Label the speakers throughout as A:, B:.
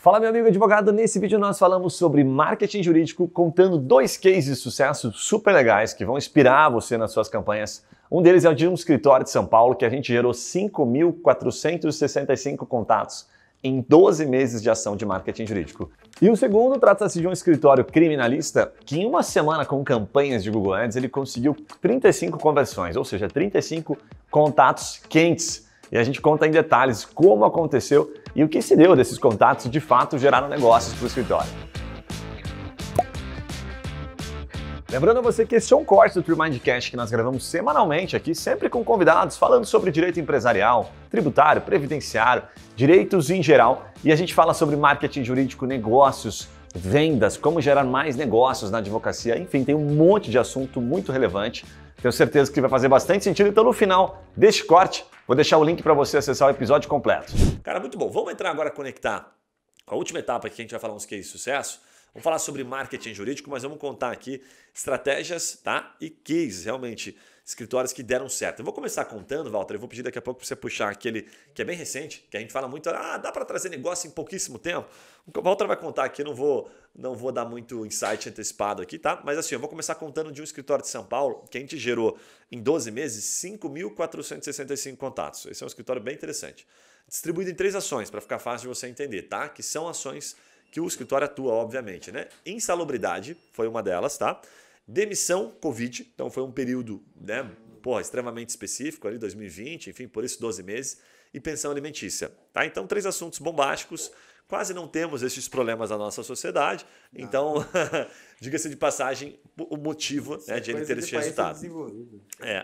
A: Fala, meu amigo advogado, nesse vídeo nós falamos sobre marketing jurídico, contando 2 cases de sucesso super legais que vão inspirar você nas suas campanhas. Um deles é o de um escritório de São Paulo que a gente gerou 5.465 contatos em 12 meses de ação de marketing jurídico. E o segundo trata-se de um escritório criminalista que em uma semana com campanhas de Google Ads ele conseguiu 35 conversões, ou seja, 35 contatos quentes. E a gente conta em detalhes como aconteceu e o que se deu desses contatos de fato geraram negócios para o escritório. Lembrando a você que esse é um corte do True Mindcast que nós gravamos semanalmente aqui, sempre com convidados, falando sobre direito empresarial, tributário, previdenciário, direitos em geral. E a gente fala sobre marketing jurídico, negócios, vendas, como gerar mais negócios na advocacia. Enfim, tem um monte de assunto muito relevante. Tenho certeza que vai fazer bastante sentido. Então, no final deste corte, vou deixar o link para você acessar o episódio completo. Cara, muito bom. Vamos entrar agora a conectar com a última etapa que a gente vai falar uns cases de sucesso. Vamos falar sobre marketing jurídico, mas vamos contar aqui estratégias, tá? E cases, realmente, escritórios que deram certo. Eu vou começar contando, Walter, eu vou pedir daqui a pouco para você puxar aquele que é bem recente, que a gente fala muito, dá para trazer negócio em pouquíssimo tempo. O Walter vai contar aqui, não vou dar muito insight antecipado aqui, tá? Mas assim, eu vou começar contando de um escritório de São Paulo que a gente gerou em 12 meses 5.465 contatos. Esse é um escritório bem interessante. Distribuído em 3 ações, para ficar fácil de você entender, tá? Que são ações que o escritório atua, obviamente, né? Insalubridade foi uma delas, tá? Demissão Covid, então foi um período, né, extremamente específico, ali 2020, enfim, por isso 12 meses, e pensão alimentícia, tá? Então 3 assuntos bombásticos, quase não temos esses problemas na nossa sociedade, então, diga-se de passagem, o motivo, né, de ele ter esse resultado.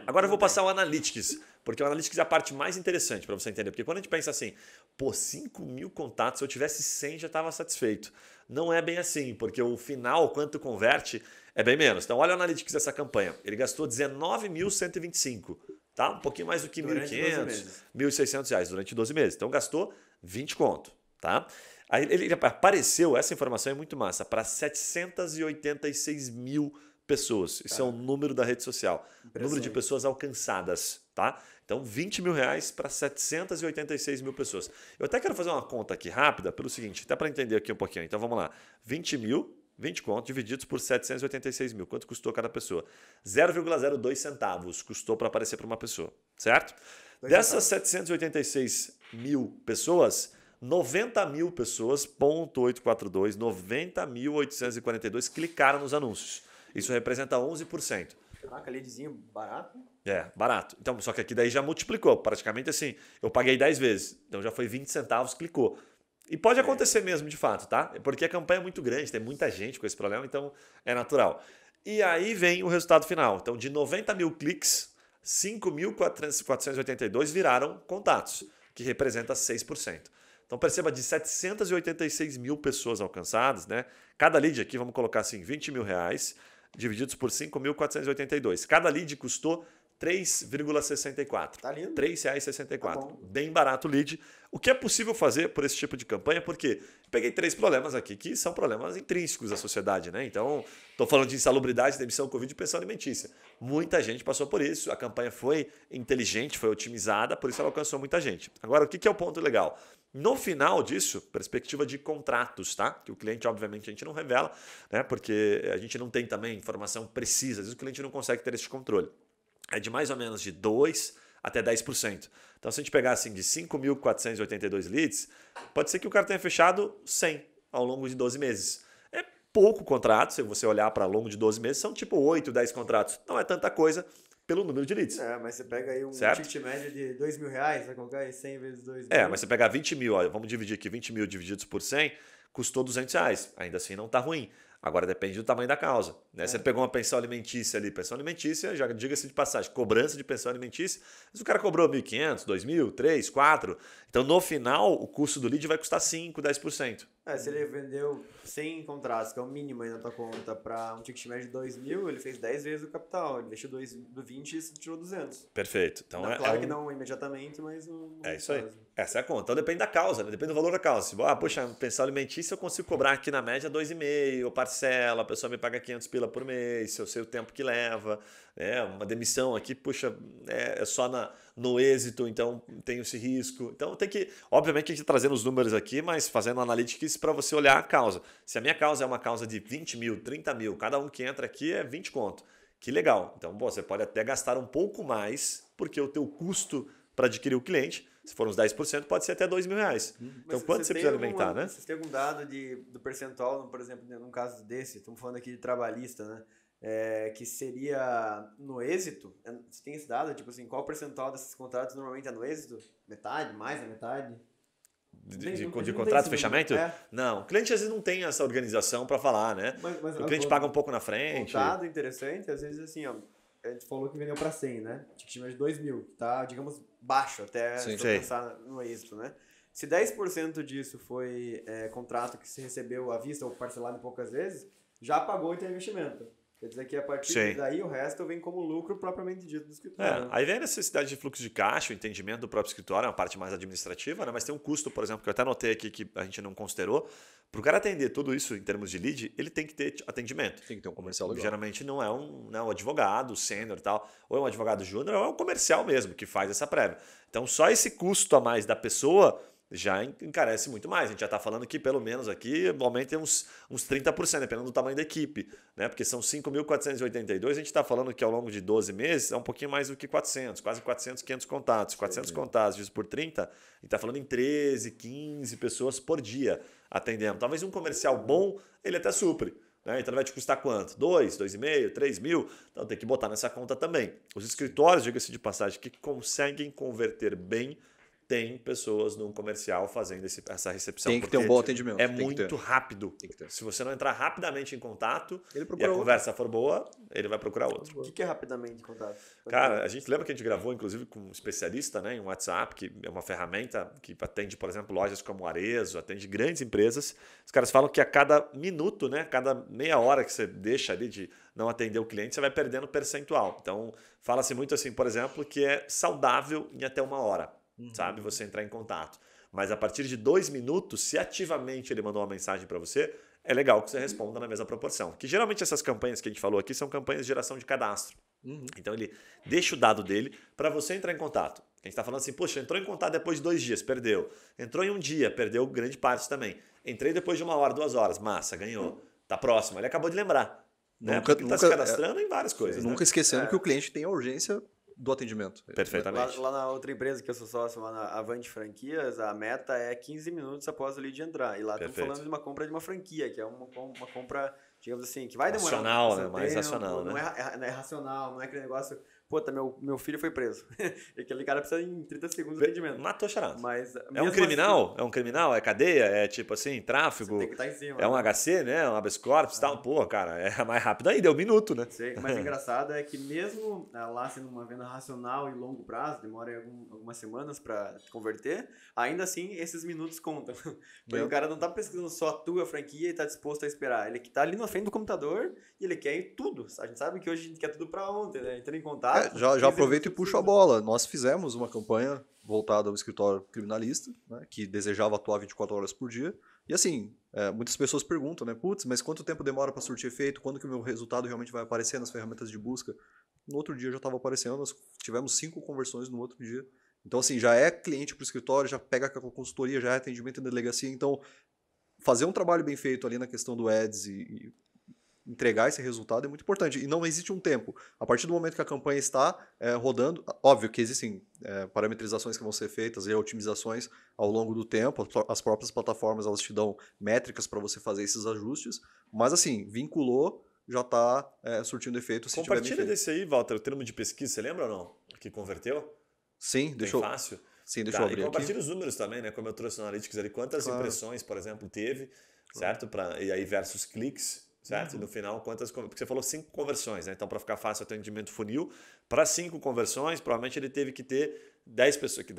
A: Agora eu vou passar o Analytics, porque o Analytics é a parte mais interessante para você entender, porque quando a gente pensa assim, 5.000 contatos, se eu tivesse 100 já estava satisfeito. Não é bem assim, porque o final, quanto converte, é bem menos. Então olha o Analytics dessa campanha, ele gastou 19.125, tá? Um pouquinho mais do que 1.500, 1.600 reais durante 12 meses. Então gastou 20 conto, tá? Aí ele apareceu, essa informação é muito massa, para 786 mil pessoas. Isso é o número da rede social. Número de pessoas alcançadas, tá? Então, 20 mil reais para 786 mil pessoas. Eu até quero fazer uma conta aqui rápida pelo seguinte, até para entender aqui um pouquinho. Então, vamos lá. 20 contos divididos por 786 mil. Quanto custou cada pessoa? 0,02 centavos custou para aparecer para uma pessoa, certo? Dessas 786 mil pessoas, 90 mil pessoas, 90.842 clicaram nos anúncios. Isso representa 11%.
B: Caraca, leadzinho barato.
A: Barato. Então, só que aqui daí já multiplicou. Praticamente assim, eu paguei 10 vezes. Então já foi 20 centavos, clicou. E pode acontecer mesmo, de fato, tá? Porque a campanha é muito grande, tem muita gente com esse problema, então é natural. E aí vem o resultado final. Então, de 90 mil cliques, 5.482 viraram contatos, que representa 6%. Então perceba, de 786 mil pessoas alcançadas, né? Cada lead aqui, vamos colocar assim, 20 mil reais, divididos por 5.482. Cada lead custou 3,64.
B: Tá lindo.
A: R$3,64.
B: Tá bom.
A: Bem barato o lead. O que é possível fazer por esse tipo de campanha? Porque peguei 3 problemas aqui que são problemas intrínsecos da sociedade, né? Então, estou falando de insalubridade, demissão, Covid e pensão alimentícia. Muita gente passou por isso, a campanha foi inteligente, foi otimizada, por isso ela alcançou muita gente. Agora, o que é o ponto legal? No final disso, perspectiva de contratos, tá? Que o cliente, obviamente, a gente não revela, né? Porque a gente não tem também informação precisa. Às vezes o cliente não consegue ter esse controle. É de mais ou menos de 2% até 10%. Então, se a gente pegar assim de 5.482 leads, pode ser que o cara tenha fechado 100 ao longo de 12 meses. É pouco contrato, se você olhar para ao longo de 12 meses, são tipo 8, 10 contratos. Não é tanta coisa pelo número de leads.
B: Mas você pega aí um ticket médio de 2 mil reais, vai colocar aí 100 vezes 2 mil.
A: Mas você pegar 20 mil, ó, vamos dividir aqui, 20 mil divididos por 100, custou 200 reais. Ainda assim não está ruim. Agora depende do tamanho da causa, né? Você pegou uma pensão alimentícia ali, pensão alimentícia, já diga-se de passagem, cobrança de pensão alimentícia, mas o cara cobrou 1.500, 2.000, 3, 4, então no final o custo do lead vai custar 5, 10%.
B: Se ele vendeu 100 contratos, que é o mínimo aí na tua conta, para um ticket médio de 2 mil, ele fez 10 vezes o capital, ele deixou 20 e tirou 200.
A: Perfeito. Então,
B: claro que não imediatamente, mas...
A: É isso aí. Essa é a conta. Então depende da causa, né? Depende do valor da causa. Se, poxa, pensão alimentícia eu consigo cobrar aqui na média 2,5, eu parcela, a pessoa me paga 500 pila por mês, se eu sei o tempo que leva, né? Uma demissão aqui, puxa, é só no êxito, então tem esse risco. Então tem que, obviamente que a gente está trazendo os números aqui, mas fazendo analytics para você olhar a causa. Se a minha causa é uma causa de 20 mil, 30 mil, cada um que entra aqui é 20 conto. Que legal. Então, você pode até gastar um pouco mais, porque o teu custo para adquirir o cliente, se for uns 10%, pode ser até R$2.000. Então, quanto você precisa alimentar, né?
B: Vocês têm algum dado do percentual, por exemplo, num caso desse, estamos falando aqui de trabalhista, né? Que seria no êxito? Você tem esse dado? Tipo assim, qual percentual desses contratos normalmente é no êxito? Metade? Mais da metade?
A: De contrato, fechamento? Não, o cliente às vezes não tem essa organização para falar, né?
B: Mas
A: o cliente paga um pouco na frente.
B: Um dado interessante, às vezes assim, ó, a gente falou que vendeu para 100, né? Ticket médio de 2.000, tá, digamos, baixo até pensar no êxito, né? Se 10% disso foi contrato que se recebeu à vista ou parcelado em poucas vezes, já pagou o teu investimento. Quer dizer que a partir daí o resto vem como lucro propriamente dito do escritório.
A: Aí vem a necessidade de fluxo de caixa, o entendimento do próprio escritório, é uma parte mais administrativa, né? Mas tem um custo, por exemplo, que eu até anotei aqui que a gente não considerou. Para o cara atender tudo isso em termos de lead, ele tem que ter atendimento.
C: Tem que ter um comercial legal.
A: Geralmente não é um advogado sênior e tal, ou é um advogado júnior, ou é um comercial mesmo que faz essa prévia. Então só esse custo a mais da pessoa já encarece muito mais. A gente já está falando que pelo menos aqui aumenta uns 30%, dependendo do tamanho da equipe, né? Porque são 5.482, a gente está falando que ao longo de 12 meses é um pouquinho mais do que 400, quase 400, 500 contatos. 400 contatos dividido por 30, a gente está falando em 13, 15 pessoas por dia atendendo. Talvez um comercial bom, ele até supre. Né? Então vai te custar quanto? 2, 2,5, 3 mil? Então tem que botar nessa conta também. Os escritórios, diga-se de passagem, que conseguem converter bem, tem pessoas num comercial fazendo essa recepção.
C: Tem que ter um bom atendimento.
A: É muito rápido. Se você não entrar rapidamente em contato e a conversa for boa, ele vai procurar outro.
B: O que é rapidamente em contato?
A: Cara, a gente lembra que a gente gravou, inclusive, com um especialista, né, em WhatsApp, que é uma ferramenta que atende, por exemplo, lojas como Arezzo, atende grandes empresas. Os caras falam que a cada minuto, né, cada meia hora que você deixa ali de não atender o cliente, você vai perdendo percentual. Então, fala-se muito assim, por exemplo, que é saudável em até 1 hora. Sabe, você entrar em contato. Mas a partir de 2 minutos, se ativamente ele mandou uma mensagem para você, é legal que você responda na mesma proporção. Que geralmente essas campanhas que a gente falou aqui são campanhas de geração de cadastro. Então ele deixa o dado dele para você entrar em contato. A gente está falando assim, poxa, entrou em contato depois de 2 dias, perdeu. Entrou em 1 dia, perdeu grande parte também. Entrei depois de 1 hora, 2 horas, massa, ganhou. Tá próximo, ele acabou de lembrar. Né? Porque ele está se cadastrando em várias coisas.
C: Nunca esquecendo que o cliente tem a urgência do atendimento.
A: Perfeitamente.
B: Lá na outra empresa que eu sou sócio, lá na Avante Franquias, a meta é 15 minutos após o lead entrar. E lá estamos falando de uma compra de uma franquia, que é uma compra, digamos assim, que vai demorar.
A: Racional, né? Mais racional,
B: não
A: né?
B: É racional, não é aquele negócio... Puta, meu filho foi preso. E aquele cara precisa em 30 segundos de atendimento.
A: Matou charado.
B: Mas
A: é um criminal? Assim, é um criminal? É cadeia? É tipo assim, tráfigo?
B: Você tem que estar em cima.
A: É um HC, né? Um habeas corpus e tal. Pô, cara, é mais rápido ainda, é 1 minuto, né?
B: Sei, mas o engraçado é que mesmo lá sendo uma venda racional e longo prazo, demora algumas semanas para converter, ainda assim esses minutos contam. Porque o cara não tá pesquisando só a tua franquia e tá disposto a esperar. Ele que tá ali na frente do computador e ele quer tudo. A gente sabe que hoje a gente quer tudo para ontem, né? Entra em contato.
C: Já aproveito e puxo a bola. Nós fizemos uma campanha voltada ao escritório criminalista, né, que desejava atuar 24 horas por dia. E assim, muitas pessoas perguntam, né? Putz, mas quanto tempo demora para surtir efeito? Quando que o meu resultado realmente vai aparecer nas ferramentas de busca? No outro dia já estava aparecendo, nós tivemos 5 conversões no outro dia. Então assim, já é cliente para o escritório, já pega com a consultoria, já é atendimento em delegacia. Então, fazer um trabalho bem feito ali na questão do Ads e entregar esse resultado é muito importante. E não existe um tempo. A partir do momento que a campanha está rodando, óbvio que existem parametrizações que vão ser feitas e otimizações ao longo do tempo. As próprias plataformas elas te dão métricas para você fazer esses ajustes. Mas assim, vinculou, já está surtindo efeito.
A: Compartilha desse aí, Walter, o termo de pesquisa, você lembra ou não? Que converteu?
C: Sim, deixa eu...
A: fácil?
C: Sim, deixa eu abrir aqui.
A: Compartilha os números também, né? Como eu trouxe no Analytics ali, quantas impressões, por exemplo, teve, certo? E aí versus cliques. Certo? E no final, quantas... Porque você falou 5 conversões, né? Então, para ficar fácil o atendimento funil, para 5 conversões, provavelmente ele teve que ter 10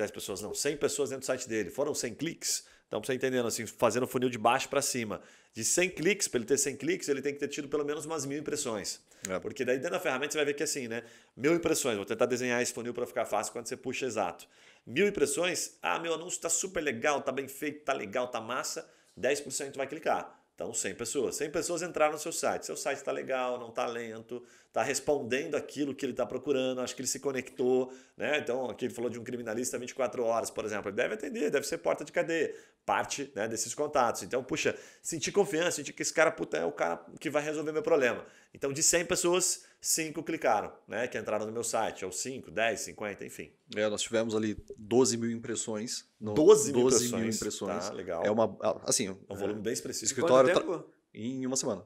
A: pessoas, não, 100 pessoas dentro do site dele. Foram 100 cliques? Então, para você entendendo, assim, fazendo o funil de baixo para cima. De 100 cliques, para ele ter 100 cliques, ele tem que ter tido pelo menos umas 1.000 impressões. Porque daí dentro da ferramenta você vai ver que assim, né? 1.000 impressões, vou tentar desenhar esse funil para ficar fácil quando você puxa exato. 1.000 impressões, meu anúncio está super legal, está bem feito, está legal, está massa, 10% vai clicar. Então, 100 pessoas. 100 pessoas entraram no seu site. Seu site está legal, não está lento, está respondendo aquilo que ele está procurando, acho que ele se conectou, né? Então, aqui ele falou de um criminalista 24 horas, por exemplo. Ele deve atender, deve ser porta de cadeia, parte, né, desses contatos. Então, puxa, senti confiança, senti que esse cara, puta, é o cara que vai resolver meu problema. Então, de 100 pessoas, 5 clicaram, né? Que entraram no meu site, ou 5, 10, 50, enfim.
C: Nós tivemos ali 12 mil impressões.
A: 12 mil
C: impressões.
A: Tá, legal.
C: É uma, assim,
A: um volume bem expressivo.
C: Escritório em uma semana.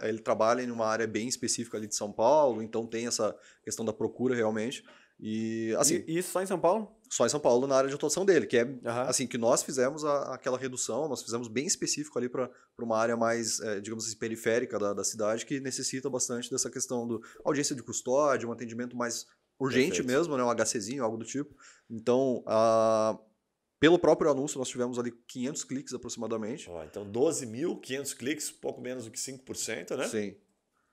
C: Ele trabalha em uma área bem específica ali de São Paulo, então tem essa questão da procura realmente. E assim,
B: isso só em São Paulo?
C: Só em São Paulo, na área de atuação dele, que é assim que nós fizemos aquela redução, nós fizemos bem específico ali para uma área mais, digamos assim, periférica da cidade, que necessita bastante dessa questão do audiência de custódia, um atendimento mais urgente mesmo, né, um HCzinho, algo do tipo. Então, pelo próprio anúncio, nós tivemos ali 500 cliques aproximadamente.
A: Então, 12.500 cliques, pouco menos do que 5%, né?
C: Sim.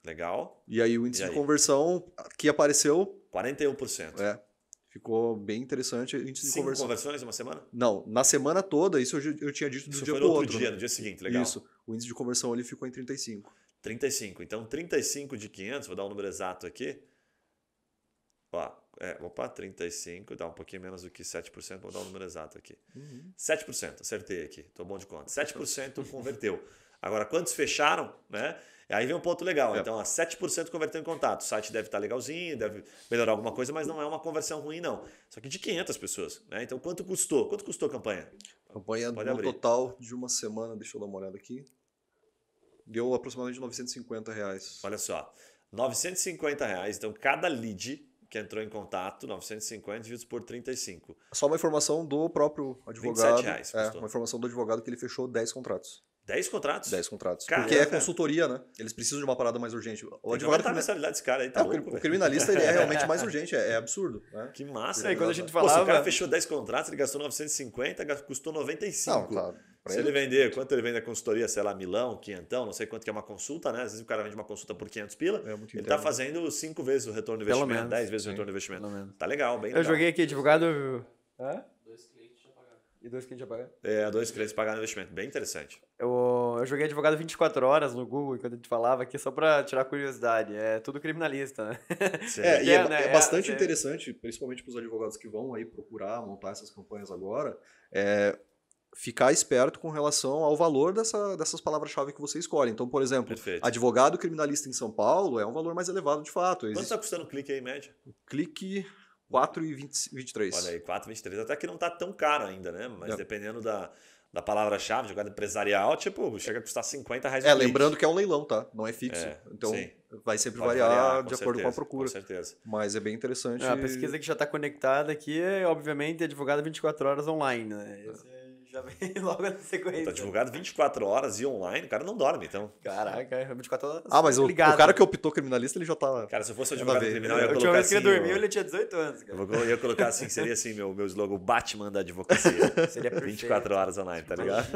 A: Legal.
C: E aí o índice de conversão que apareceu...
A: 41%.
C: Ficou bem interessante o índice de conversão.
A: 5 conversões em uma semana?
C: Não, na semana toda, isso eu tinha dito do dia
A: para
C: o outro.
A: Outro dia, no dia seguinte, legal.
C: Isso, o índice de conversão ali ficou em 35.
A: 35, então 35 de 500, vou dar um número exato aqui. 35, dá um pouquinho menos do que 7%, vou dar um número exato aqui. 7%, acertei aqui, tô bom de conta. 7% converteu. Agora, quantos fecharam, né? Aí vem um ponto legal. Então, 7% converteu em contato. O site deve estar legalzinho, deve melhorar alguma coisa, mas não é uma conversão ruim, não. Só que de 500 pessoas, né? Então, quanto custou? Quanto custou a campanha?
C: A campanha no total de uma semana, deixa eu dar uma olhada aqui, deu aproximadamente R$950.
A: Olha só, R$950. Então, cada lead que entrou em contato, 950 divididos por 35.
C: Só uma informação do próprio advogado.
A: R$27
C: uma informação do advogado que ele fechou 10 contratos.
A: 10 contratos?
C: 10 contratos.
A: Caramba.
C: Porque é consultoria, né? Eles precisam de uma parada mais urgente.
A: O advogado tá a mensalidade desse cara aí, tá louco,
C: o criminalista ele é realmente mais urgente, é absurdo. Né?
A: Que massa.
B: Quando a gente falava...
A: se o cara fechou 10 contratos, ele gastou 950, custou 95.
C: Não, claro.
A: Se ele vender, quanto ele vende a consultoria, sei lá, milão, quinhentão, não sei quanto que é uma consulta, né? Às vezes o cara vende uma consulta por 500 pila, ele tá fazendo 5 vezes o retorno do investimento, 10 vezes o retorno do investimento. Tá legal, bem legal.
B: Eu joguei aqui, advogado...
D: 2 clientes já pagaram.
B: E 2 clientes já pagaram?
A: 2 clientes pagaram investimento, bem interessante.
B: Eu joguei advogado 24 horas no Google, quando a gente falava aqui, só pra tirar curiosidade. É tudo criminalista, né?
C: É bastante interessante, principalmente para os advogados que vão aí procurar montar essas campanhas agora, ficar esperto com relação ao valor dessas palavras-chave que você escolhe. Então, por exemplo, advogado criminalista em São Paulo é um valor mais elevado de fato.
A: Quanto está custando o clique aí, em média?
C: Clique... 4,23.
A: Olha aí, 4,23. Até que não está tão caro ainda, né? Mas dependendo da palavra-chave, jogada empresarial, tipo, chega a custar R$50.
C: Lembrando que é um leilão, tá? Não é fixo. Então vai sempre variar de acordo com a procura.
A: Com certeza.
C: Mas é bem interessante.
B: A pesquisa que já está conectada aqui é, obviamente, advogado 24 horas online, né? Já vem logo na sequência.
A: Advogado 24 horas e online, o cara não dorme, então.
B: Caraca, 24 horas.
C: Mas o cara que optou criminalista, ele já tá.
A: Cara, se eu fosse advogado criminal, eu ia
B: colocar.
A: A última vez
B: que ele dormiu, ele tinha 18 anos. Cara.
A: Eu ia colocar assim, seria assim meu slogan, o Batman da advocacia.
B: Seria perfeito.
A: 24 horas online, tá ligado?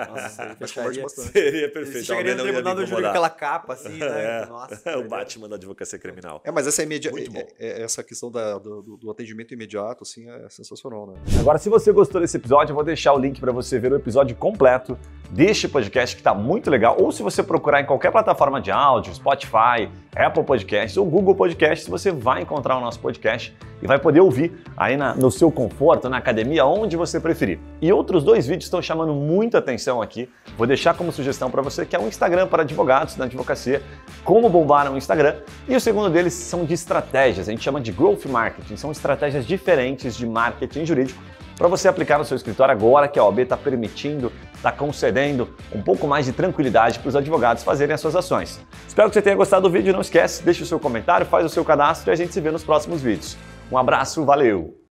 B: Nossa,
C: fecharia bastante.
A: Seria perfeito.
B: Você chegaria no tribunal do júri com aquela capa, assim, né?
A: Nossa. O Batman da advocacia criminal.
C: Mas essa questão do atendimento imediato, assim, é sensacional, né?
A: Agora, se você gostou desse episódio, eu vou deixar o link para você ver o episódio completo deste podcast que está muito legal, ou se você procurar em qualquer plataforma de áudio, Spotify, Apple Podcasts ou Google Podcasts, você vai encontrar o nosso podcast e vai poder ouvir aí no seu conforto, na academia, onde você preferir. E outros 2 vídeos estão chamando muita atenção aqui, vou deixar como sugestão para você, que é um Instagram para advogados da advocacia, como bombar no Instagram, e o segundo deles são de estratégias, a gente chama de Growth Marketing, são estratégias diferentes de marketing jurídico, para você aplicar no seu escritório agora que a OAB está permitindo, está concedendo um pouco mais de tranquilidade para os advogados fazerem as suas ações. Espero que você tenha gostado do vídeo, não esquece, deixa o seu comentário, faz o seu cadastro e a gente se vê nos próximos vídeos. Um abraço, valeu!